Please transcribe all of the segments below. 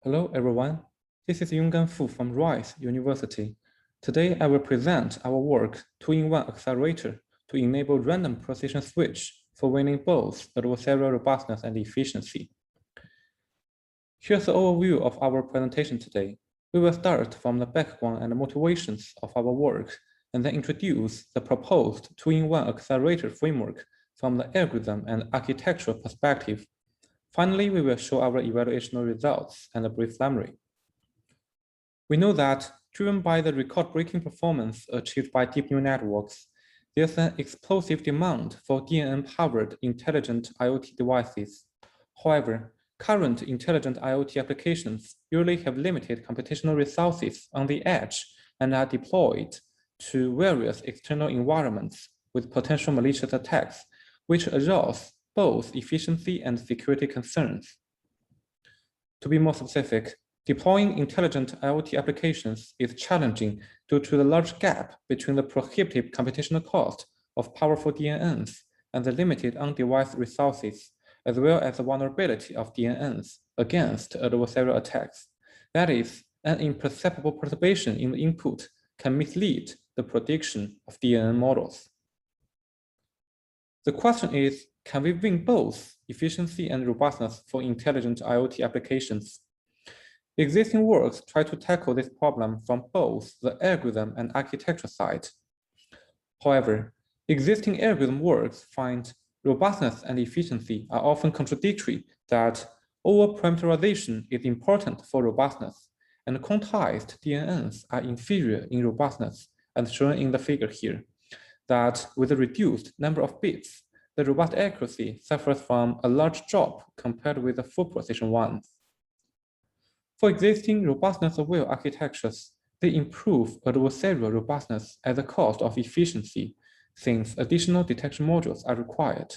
Hello, everyone. This is Yonggan Fu from Rice University. Today, I will present our work, 2-in-1 Accelerator, to enable random precision switch for winning both adversarial robustness and efficiency. Here's an overview of our presentation today. We will start from the background and motivations of our work, and then introduce the proposed 2-in-1 accelerator framework from the algorithm and architectural perspective. Finally, we will show our evaluational results and a brief summary. We know that, driven by the record-breaking performance achieved by deep neural networks, there's an explosive demand for DNN-powered intelligent IoT devices. However, current intelligent IoT applications usually have limited computational resources on the edge and are deployed to various external environments with potential malicious attacks, which arouse both efficiency and security concerns. To be more specific, deploying intelligent IoT applications is challenging due to the large gap between the prohibitive computational cost of powerful DNNs and the limited on-device resources, as well as the vulnerability of DNNs against adversarial attacks. That is, an imperceptible perturbation in the input can mislead the prediction of DNN models. The question is, can we win both efficiency and robustness for intelligent IoT applications? Existing works try to tackle this problem from both the algorithm and architecture side. However, existing algorithm works find robustness and efficiency are often contradictory, that over-parameterization is important for robustness, and quantized DNNs are inferior in robustness, as shown in the figure here, that with a reduced number of bits, the robust accuracy suffers from a large drop compared with the full precision ones. For existing robustness-aware architectures, they improve adversarial robustness at the cost of efficiency, since additional detection modules are required.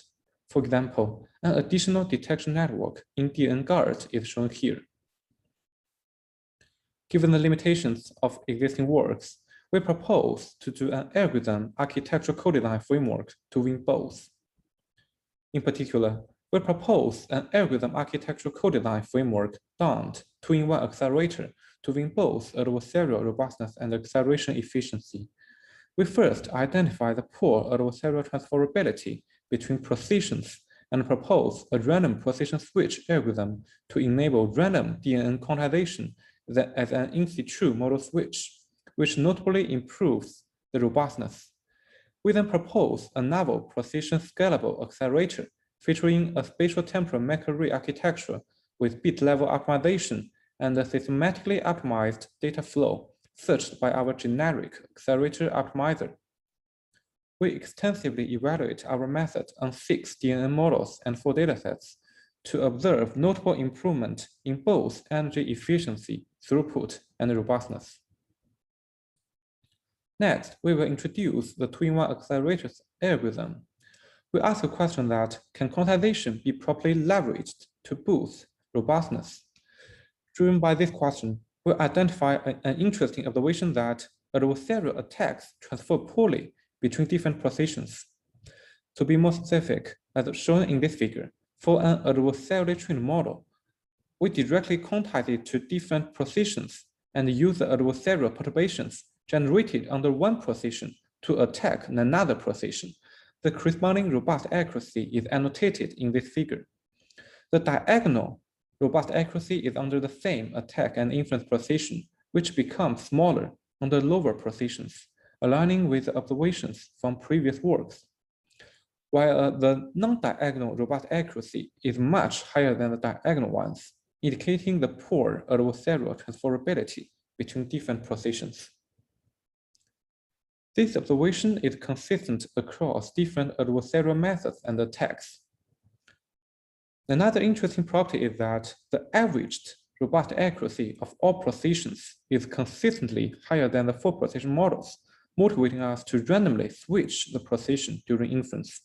For example, an additional detection network in DNN guard is shown here. Given the limitations of existing works, we propose to do an algorithm architectural co-design framework to win both. In particular, we propose an algorithm architectural co-design framework dubbed 2-in-1 accelerator to win both adversarial robustness and acceleration efficiency. We first identify the poor adversarial transferability between precisions and propose a random precision switch algorithm to enable random DNN quantization as an in situ model switch, which notably improves the robustness. We then propose a novel precision scalable accelerator featuring a spatial-temporal MICRO architecture with bit-level optimization and a systematically optimized data flow searched by our generic accelerator optimizer. We extensively evaluate our method on 6 DNN models and 4 datasets to observe notable improvement in both energy efficiency, throughput, and robustness. Next, we will introduce the 2-in-1 accelerators algorithm. We ask a question that, can quantization be properly leveraged to boost robustness? Driven by this question, we identify an interesting observation that adversarial attacks transfer poorly between different precisions. To be more specific, as shown in this figure, for an adversarially trained model, we directly quantize it to different precisions and use the adversarial perturbations generated under one precision to attack another precision. The corresponding robust accuracy is annotated in this figure. The diagonal robust accuracy is under the same attack and inference precision, which becomes smaller under lower precisions, aligning with the observations from previous works. While the non-diagonal robust accuracy is much higher than the diagonal ones, indicating the poor adversarial transferability between different precisions. This observation is consistent across different adversarial methods and attacks. Another interesting property is that the averaged robust accuracy of all precisions is consistently higher than the full precision models, motivating us to randomly switch the precision during inference.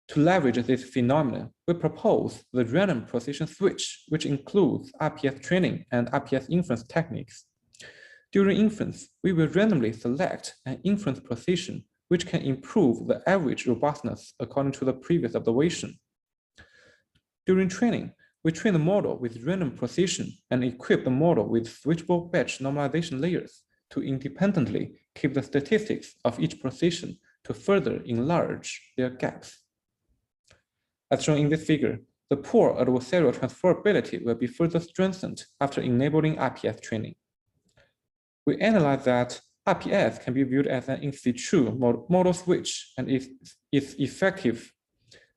To leverage this phenomenon, we propose the random precision switch, which includes RPS training and RPS inference techniques. During inference, we will randomly select an inference precision which can improve the average robustness according to the previous observation. During training, we train the model with random precision and equip the model with switchable batch normalization layers to independently keep the statistics of each precision to further enlarge their gaps. As shown in this figure, the poor adversarial transferability will be further strengthened after enabling RPS training. We analyze that RPS can be viewed as an in situ model switch and is effective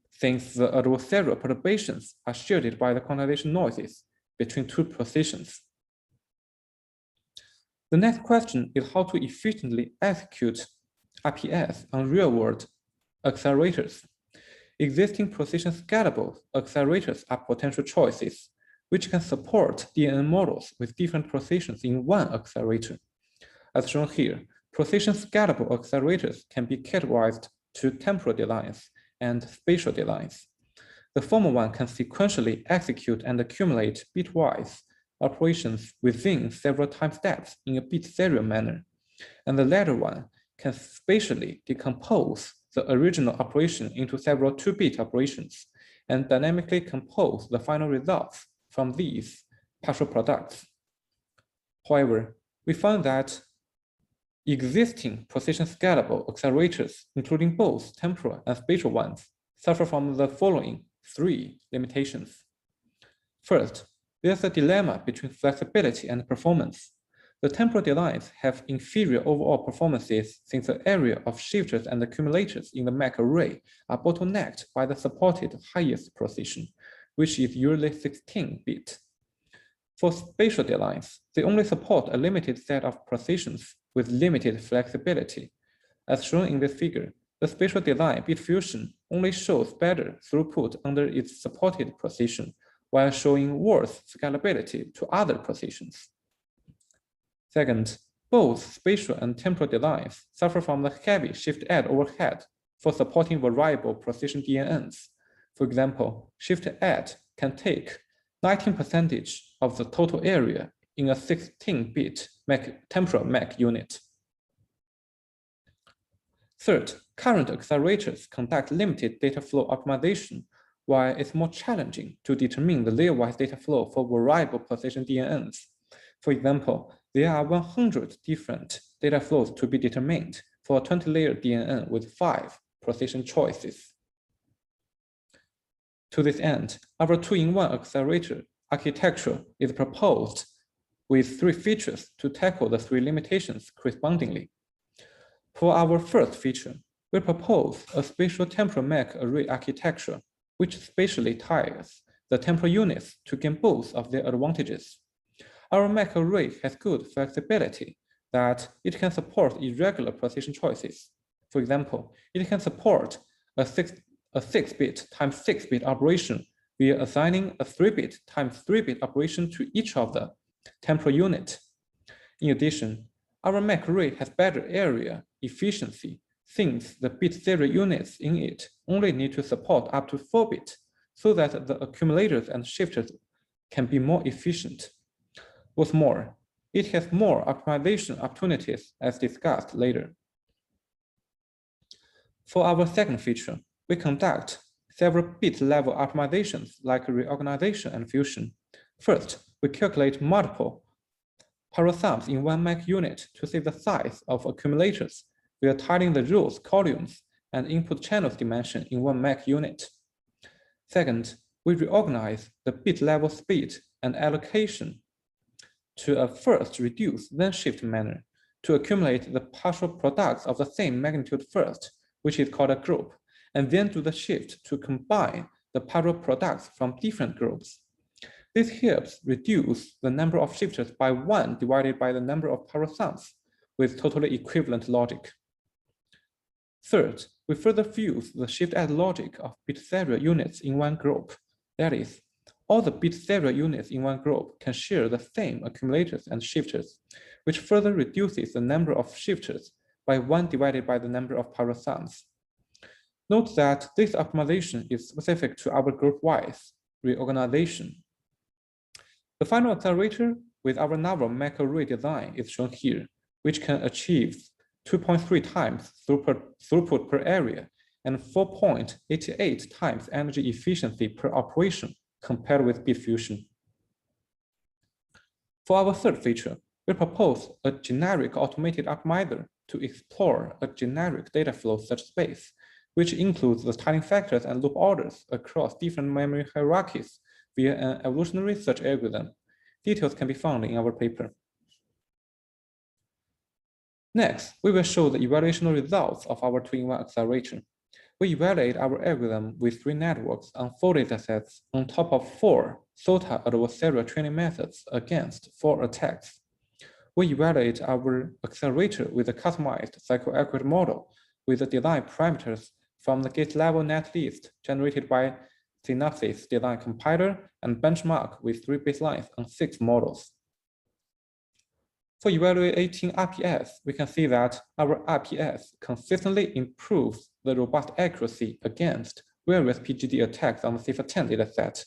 since the adversarial perturbations are shielded by the quantization noises between two precisions. The next question is how to efficiently execute RPS on real-world accelerators. Existing precision scalable accelerators are potential choices, which can support DNN models with different precisions in one accelerator. As shown here, precision scalable accelerators can be categorized to temporal deadlines and spatial deadlines. The former one can sequentially execute and accumulate bitwise operations within several time steps in a bit serial manner, and the latter one can spatially decompose the original operation into several 2-bit operations and dynamically compose the final results from these partial products. However, we found that existing precision scalable accelerators, including both temporal and spatial ones, suffer from the following 3 limitations. First, there's a dilemma between flexibility and performance. The temporal deadlines have inferior overall performances since the area of shifters and accumulators in the MAC array are bottlenecked by the supported highest precision, which is usually 16-bit. For spatial deadlines, they only support a limited set of precisions with limited flexibility. As shown in this figure, the spatial deadline bit fusion only shows better throughput under its supported precision, while showing worse scalability to other precisions. Second, both spatial and temporal deadlines suffer from the heavy shift-add overhead for supporting variable precision DNNs. For example, shift-add can take 19% of the total area in a 16-bit temporal MAC unit. Third, current accelerators conduct limited data flow optimization, while it's more challenging to determine the layer-wise data flow for variable precision DNNs. For example, there are 100 different data flows to be determined for a 20-layer DNN with 5 precision choices. To this end, our 2-in-1 accelerator architecture is proposed with 3 features to tackle the 3 limitations correspondingly. For our first feature, we propose a spatial temporal MAC array architecture, which spatially ties the temporal units to gain both of their advantages. Our MAC array has good flexibility that it can support irregular precision choices. For example, it can support a 6-bit times 6-bit operation via assigning a 3-bit times 3-bit operation to each of the temporal unit. In addition, our MAC array has better area efficiency since the bit serial units in it only need to support up to 4-bit, so that the accumulators and shifters can be more efficient. What's more, it has more optimization opportunities as discussed later. For our second feature, we conduct several bit-level optimizations like reorganization and fusion. First, we calculate multiple parallel sums in one MAC unit to see the size of accumulators via tiling the rows, columns, and input channels dimension in one MAC unit. Second, we reorganize the bit-level speed and allocation to a first reduce then shift manner to accumulate the partial products of the same magnitude first, which is called a group, and then do the shift to combine the partial products from different groups. This helps reduce the number of shifters by 1 divided by the number of parallel sums with totally equivalent logic. Third, we further fuse the shift-add logic of bit serial units in one group. That is, all the bit serial units in one group can share the same accumulators and shifters, which further reduces the number of shifters by 1 divided by the number of parallel sums. Note that this optimization is specific to our GroupWise reorganization. The final accelerator with our novel MAC array design is shown here, which can achieve 2.3 times throughput per area and 4.88 times energy efficiency per operation compared with bit fusion. For our third feature, we propose a generic automated optimizer to explore a generic data flow search space, which includes the tiling factors and loop orders across different memory hierarchies via an evolutionary search algorithm. Details can be found in our paper. Next, we will show the evaluation results of our 2-in-1 accelerator. We evaluate our algorithm with 3 networks on 4 datasets on top of 4 SOTA adversarial training methods against 4 attacks. We evaluate our accelerator with a customized cycle-accurate model with the design parameters from the gate-level netlist generated by Synopsys design compiler and benchmark with 3 baselines on 6 models. For evaluating RPS, we can see that our RPS consistently improves the robust accuracy against various PGD attacks on the CIFAR10 dataset.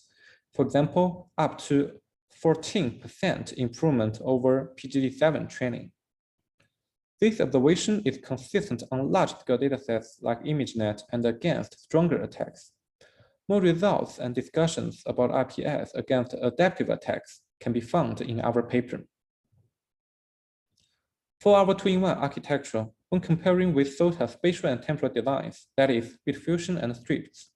For example, up to 14% improvement over PGD7 training. This observation is consistent on large-scale datasets like ImageNet and against stronger attacks. More results and discussions about RPS against adaptive attacks can be found in our paper. For our 2-in-1 architecture, when comparing with SOTA spatial and temporal designs, that is, bit fusion and strips,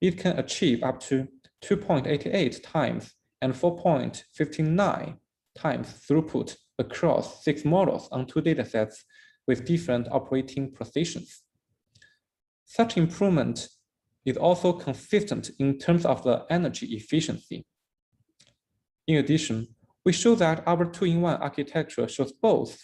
it can achieve up to 2.88 times and 4.59 times throughput across 6 models on 2 datasets with different operating precisions. Such improvement is also consistent in terms of the energy efficiency. In addition, we show that our 2-in-1 architecture shows both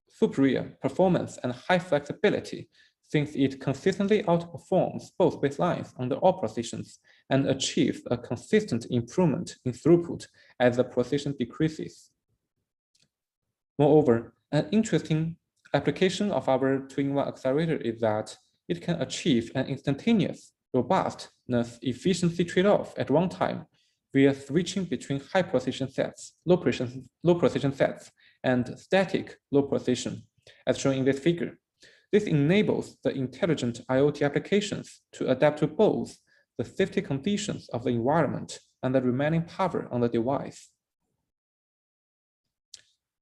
superior performance and high flexibility, since it consistently outperforms both baselines under all precisions and achieves a consistent improvement in throughput as the precision decreases. Moreover, an interesting application of our 2-in-1 accelerator is that it can achieve an instantaneous robustness efficiency trade-off at runtime via switching between high precision sets, low precision sets, and static low precision, as shown in this figure. This enables the intelligent IoT applications to adapt to both the safety conditions of the environment and the remaining power on the device.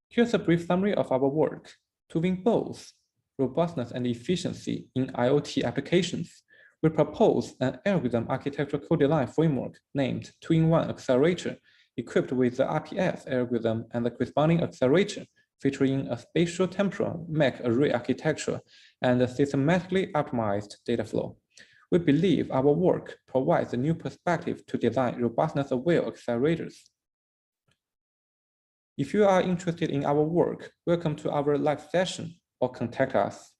Here's a brief summary of our work. To win both robustness and efficiency in IoT applications, we propose an algorithm architecture co-design framework named 2-in-1 Accelerator, equipped with the RPS algorithm and the corresponding accelerator, featuring a spatial temporal MAC array architecture and a systematically optimized data flow. We believe our work provides a new perspective to design robustness-aware accelerators. If you are interested in our work, welcome to our live session or contact us.